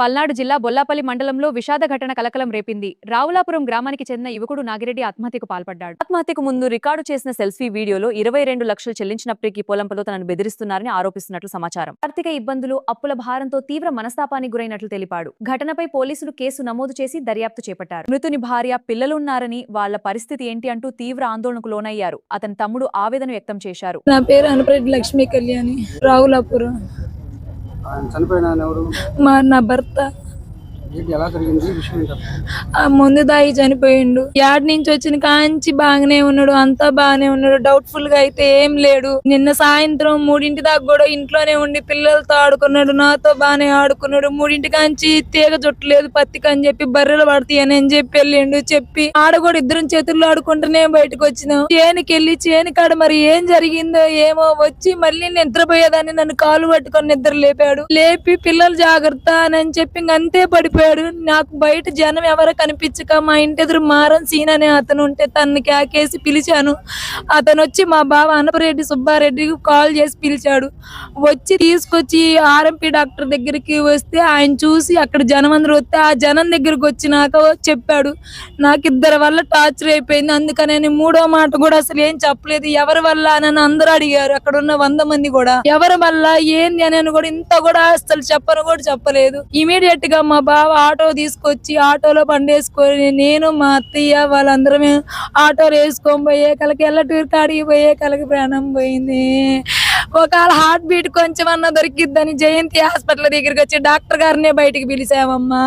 పల్నాడు జిల్లా బొల్లాపల్లి మండలంలో విషాద ఘటన కలకలం రేపింది. రావులాపురం గ్రామానికి చెందిన యువకుడు నాగిరెడ్డి ఆత్మహత్యకు పాల్పడ్డాడు. ఆత్మహత్యకు ముందు రికార్డు చేసిన సెల్ఫీ వీడియోలో 22 లక్షలు చెల్లించినప్పటికీ పొలంలో తనను బెదిరిస్తున్నారని ఆరోపిస్తున్నట్లు సమాచారం. ఆర్థిక ఇబ్బందులు, అప్పుల భారంతో తీవ్ర మనస్తాపానికి గురైనట్లు తెలిపాడు. ఘటనపై పోలీసులు కేసు నమోదు చేసి దర్యాప్తు చేపట్టారు. మృతుని భార్య, పిల్లలు ఉన్నారని, వాళ్ల పరిస్థితి ఏంటి అంటూ తీవ్ర ఆందోళనకు లోనయ్యారు. అతని తమ్ముడు ఆవేదన వ్యక్తం చేశారు. నా పేరు అనపరెడ్డి లక్ష్మీ కళ్యాణి, రావులాపురం. నా భర్త ముందు దాయి చనిపోయిండు. యాడ్ నుంచి వచ్చిన కాంచి బాగానే ఉన్నాడు, అంతా బాగానే ఉన్నాడు. డౌట్ఫుల్ గా అయితే ఏం లేడు. నిన్న సాయంత్రం 3 దాకా కూడా ఇంట్లోనే ఉండి పిల్లలతో ఆడుకున్నాడు, నాతో బాగానే ఆడుకున్నాడు. 3 కాంచి తీగ చుట్టలేదు పత్తికి అని చెప్పి బర్రెలు పడతాయని అని చెప్పి వెళ్ళిండు. చెప్పి ఆడ కూడా ఇద్దరం చేతుల్లో ఆడుకుంటూనే బయటకు వచ్చినాం. చేనుకెళ్ళి చేను కాడ మరి ఏం జరిగిందో ఏమో వచ్చి మళ్ళీ నిద్రపోయేదాన్ని నన్ను కాలు పట్టుకొని నిద్ర లేపాడు. లేపి పిల్లలు జాగ్రత్త అని చెప్పి ఇంకంతే పడిపోయాడు. నాకు బయట జనం ఎవరో కనిపించక మా ఇంటి ఎదురు మారం సీన్ అనే అతను ఉంటే తనని కేసి పిలిచాను. అతను వచ్చి మా బావ అనపరెడ్డి సుబ్బారెడ్డికి కాల్ చేసి పిలిచాడు. వచ్చి తీసుకొచ్చి ఆర్ఎంపీ డాక్టర్ దగ్గరికి వస్తే ఆయన చూసి అక్కడ జనం అందరూ వస్తే ఆ జనం దగ్గరికి వచ్చినాక చెప్పాడు, నాకు ఇద్దరి వల్ల టార్చర్ అయిపోయింది, అందుకని 3వ మాట కూడా అసలు ఏం చెప్పలేదు. ఎవరి వల్ల అని అందరూ అడిగారు. అక్కడ ఉన్న 100 మంది కూడా ఎవరి వల్ల ఏంది అని కూడా ఇంత కూడా అసలు చెప్పను కూడా చెప్పలేదు. ఇమీడియట్ గా మా బావ ఆటో తీసుకొచ్చి ఆటోలో బండేసుకొని నేను మా అత్తయ్య వాళ్ళందరమే ఆటోలో వేసుకొని పోయే కలకి ఎల్లటూరు కాడికి పోయే కలకి ప్రాణం పోయింది. ఒకవేళ హార్ట్ బీట్ కొంచెం అన్నా దొరికిద్దని జయంతి హాస్పిటల్ దగ్గరికి వచ్చి డాక్టర్ గారినే బయటికి పిలిచామమ్మా.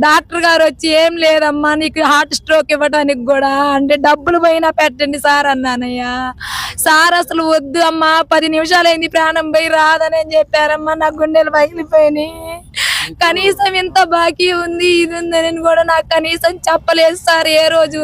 డాక్టర్ గారు వచ్చి ఏం లేదమ్మా నీకు హార్ట్ స్ట్రోక్ ఇవ్వడానికి కూడా అంటే డబ్బులు పోయినా పెట్టండి సార్ అన్నానయ్యా. సార్ అసలు వద్దు అమ్మా, 10 నిమిషాలు అయింది ప్రాణం పోయి రాదని చెప్పారమ్మా. నా గుండెలు పగిలిపోయినాయి. కనీసం ఇంత బాకీ ఉంది ఇది ఉందని కూడా నాకు కనీసం చెప్పలేదు సార్. ఏ రోజు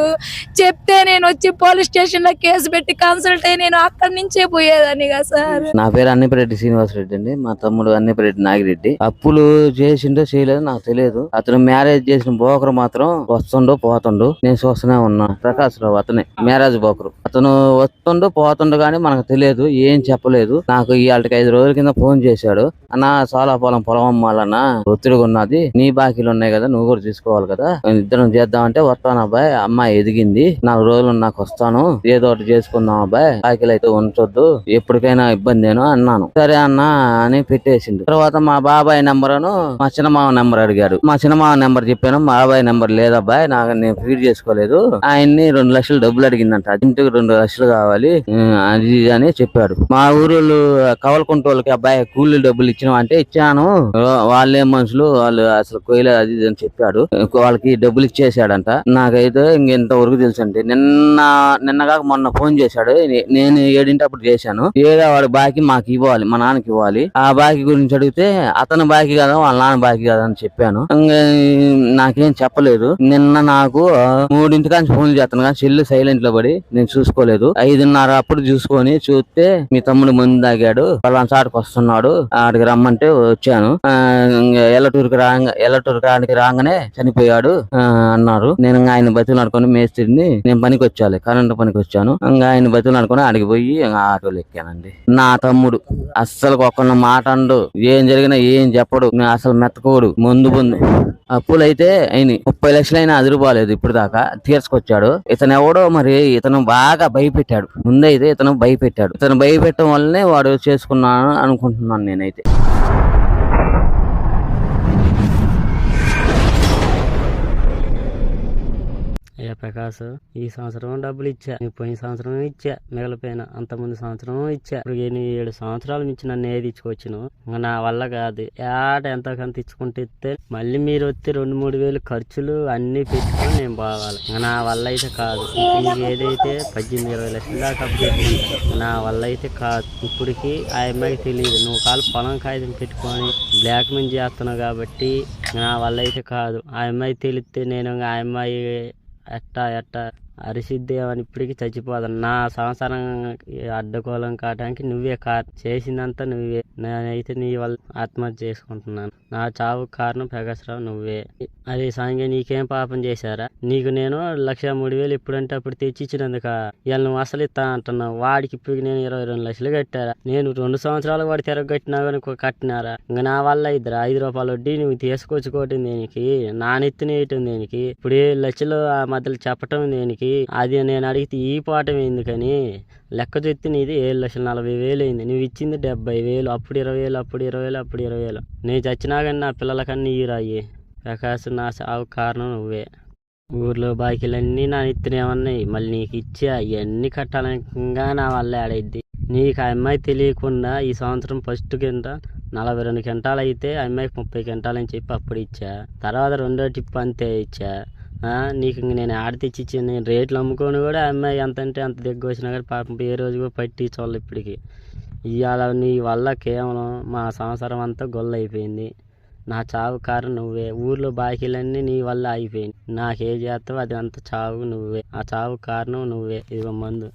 చెప్తే నేను వచ్చి పోలీస్ స్టేషన్ లో కేసు పెట్టి కన్సల్ట్ అయ్యి నేను అక్కడి నుంచే పోయేదాన్ని కదా సార్. నా పేరు అన్నిపరెడ్డి శ్రీనివాసరెడ్డి అండి. మా తమ్ముడు అన్నిపరెడ్డి నాగిరెడ్డి. అప్పులు చేసిండో చేయలేదు నాకు తెలియదు. అతను మ్యారేజ్ చేసిన బోకరు మాత్రం వస్తుండో పోతుండు, నేను చూస్తూనే ఉన్నా. ప్రకాశ్ రావు అతనే మ్యారేజ్ బోకరు. అతను వస్తుండు పోతుండు కానీ మనకు తెలియదు, ఏం చెప్పలేదు. నాకు ఇవాళకి 5 రోజుల కింద ఫోన్ చేశాడు. అన్న చాలా పొలం అమ్మాలన్నా, ఒత్తిడిగా ఉన్నది, నీ బాకీలు ఉన్నాయి కదా, నువ్వు కూడా తీసుకోవాలి కదా, ఇద్దరం చేద్దామంటే వస్తాను అబ్బాయి, అమ్మాయి ఎదిగింది, 4 రోజులు నాకు వస్తాను, ఏదో ఒకటి చేసుకుందాం అబ్బాయి, బాకీలు అయితే ఉంచొద్దు, ఎప్పటికైనా ఇబ్బంది అన్నాను. సరే అన్న అని పెట్టేసిండు. తర్వాత మా బాబాయ్ నెంబర్ను మా చిన్నమావ నెంబర్ అడిగాడు. మా చిన్నమావ నెంబర్ చెప్పాను. మా బాబాయ్ నెంబర్ లేదబ్బాయి, నాకు నేను ఫీడ్ చేసుకోలేదు, ఆయన్ని 2 లక్షలు డబ్బులు అడిగిందంట, ఇంటికి 2 లక్షలు కావాలి అది అని చెప్పాడు. మా ఊరు కవలకుంట వాళ్ళకి అబ్బాయి కూలీ డబ్బులు ఇచ్చినాం అంటే ఇచ్చాను, వాళ్ళే మనుషులు, వాళ్ళు అసలు కోయలేదు అది అని చెప్పాడు. వాళ్ళకి డబ్బులు ఇచ్చేసాడంట. నాకైతే ఇంకెంతవరకు తెలుసు అంటే నిన్నగా మొన్న ఫోన్ చేశాడు. నేను 7 అప్పుడు చేశాను. వాడు బాకీ మాకు ఇవ్వాలి, మా నాన్నకి ఇవ్వాలి. ఆ బాకీ గురించి అడిగితే అతను బాకీ కదా వాళ్ళ నాన్న బాకీ కదా అని చెప్పాను. నాకేం చెప్పలేదు. నిన్న నాకు 3 కాంచి ఫోన్ చేస్తాను కానీ సెల్లు సైలెంట్ లో పడి నేను చూసుకోలేదు. 5:30 అప్పుడు చూసుకొని చూస్తే మీ తమ్ముడు ముందు తాగాడు, పలానా చాటుకు వస్తున్నాడు, ఆడికి రమ్మంటే వచ్చాను. ఎల్లటూరుకి రాగానే చనిపోయాడు అన్నారు. నేను ఆయన బతులు మేస్త్రిని, నేను పనికి వచ్చాలి, కరెంటు పనికి వచ్చాను. ఆయన బతులు అనుకుని ఆడికి పోయి ఆటోలు ఎక్కానండి. నా తమ్ముడు అస్సలు ఒక్క మాట అండు, ఏం జరిగినా ఏం చెప్పడు, అసలు మెత్తకోడు. ముందు అప్పులైతే అయినాయి, 30 లక్షలైనా అదిరిపోలేదు ఇప్పుడు దాకా, తీర్చుకొచ్చాడు. ఇతను ఎవడో మరి ఇతను బాగా భయపెట్టాడు. ముందైతే ఇతను భయపెట్టాడు. ఇతను భయపెట్టడం వల్లనే వాడు చేసుకున్నాను అనుకుంటున్నాను నేనైతే. అయ్యా ప్రకాష్, ఈ సంవత్సరం డబ్బులు ఇచ్చా, పోయిన సంవత్సరం ఇచ్చా, మిగిలిపోయిన అంతకుముందు సంవత్సరం ఇచ్చా. ఇప్పుడు 7 సంవత్సరాల నుంచి నన్ను ఏది ఇచ్చుకొచ్చిను, నా వల్ల కాదు. ఎంతకంత ఇచ్చుకుంటే ఇస్తే మళ్ళీ మీరు వస్తే 2-3 వేలు ఖర్చులు అన్ని పెట్టుకొని నేను పోవాలి. నా వల్ల అయితే కాదు. మీకు ఏదైతే 18-20 లక్షల దాకా పెట్టుకుంటా, నా వల్ల అయితే కాదు. ఇప్పటికి ఆ అమ్మాయికి తెలియదు, నువ్వు పొలం కాగితం పెట్టుకొని బ్లాక్ మెయిల్ చేస్తున్నావు కాబట్టి నా వల్ల అయితే కాదు. ఆ అమ్మాయి తెలిస్తే నేను ఆ అమ్మాయి ఎట్టా అరిసిద్ది అని ఇప్పటికీ చచ్చిపోదాను. నా సంవత్సరం అడ్డకోలం కావడానికి నువ్వే చేసిందంతా నువ్వే. నేనైతే నీ వల్ల ఆత్మహత్య చేసుకుంటున్నాను. నా చావు కారణం ప్రకాశ్రావు నువ్వే. అదే సాంగే నీకేం పాపం చేశారా? నీకు నేను 1,03,000 ఎప్పుడంటే అప్పుడు తెచ్చిచ్చినందుక ఇవాళ నువ్వు అసలు ఇస్తా అంటున్నావు. వాడికి ఇప్పుడు నేను 22 లక్షలు కట్టారా? నేను 2 సంవత్సరాలు వాడి తిరగట్టినా కానీ కట్టినారా? ఇంకా నా వల్ల ఇద్దరు 5 రూపాయలు వడ్డీ నువ్వు తీసుకొచ్చుకోవటం దేనికి? నా నెత్తిన వేయటం దేనికి? ఇప్పుడు 7 లక్షలు ఆ మధ్యలో చెప్పటం దేనికి? అది నేను అడిగితే ఈ పాఠం ఎందుకని లెక్క చెప్తే నీది 7,40,000 అయింది. నువ్వు ఇచ్చింది 70,000. అప్పుడు 20,000, అప్పుడు 20,000, అప్పుడు 20,000. నేను చచ్చినా కానీ నా పిల్లలకన్నీ ఈరాయి. ప్రకాశ్ నా సావు కారణం నువ్వే. ఊర్లో బాకీలన్నీ నా నెత్తిన ఉన్నాయి. మళ్ళీ నీకు ఇచ్చే అవన్నీ కట్టాలంగా నా వల్ల ఆడైద్ది. నీకు ఆ అమ్మాయి తెలియకుండా ఈ సంవత్సరం ఫస్ట్ కింద 42 క్వింటాలు అయితే ఆ అమ్మాయికి 30 క్వింటాలు అని చెప్పి అప్పుడు ఇచ్చా. తర్వాత రెండో టిప్ అంతే ఇచ్చా. నీకు ఇంక నేను ఆడ తెచ్చిచ్చాను. నేను రేట్లు అమ్ముకొని కూడా ఆ అమ్మాయి ఎంత అంటే అంత దగ్గర వచ్చినా కానీ పాపం ఏ రోజు కూడా పట్టించోళ్ళు ఇప్పటికి. ఇవాళ నీ వల్ల కేవలం మా సంవత్సరం అంతా గొల్ల అయిపోయింది. నా చావు కారణం నువ్వే. ఊర్లో బాకీలన్నీ నీ వల్ల అయిపోయింది. నాకే చేస్తావు అది అంత చావు నువ్వే. ఆ చావు కారణం నువ్వే. ఇదిగో మందు.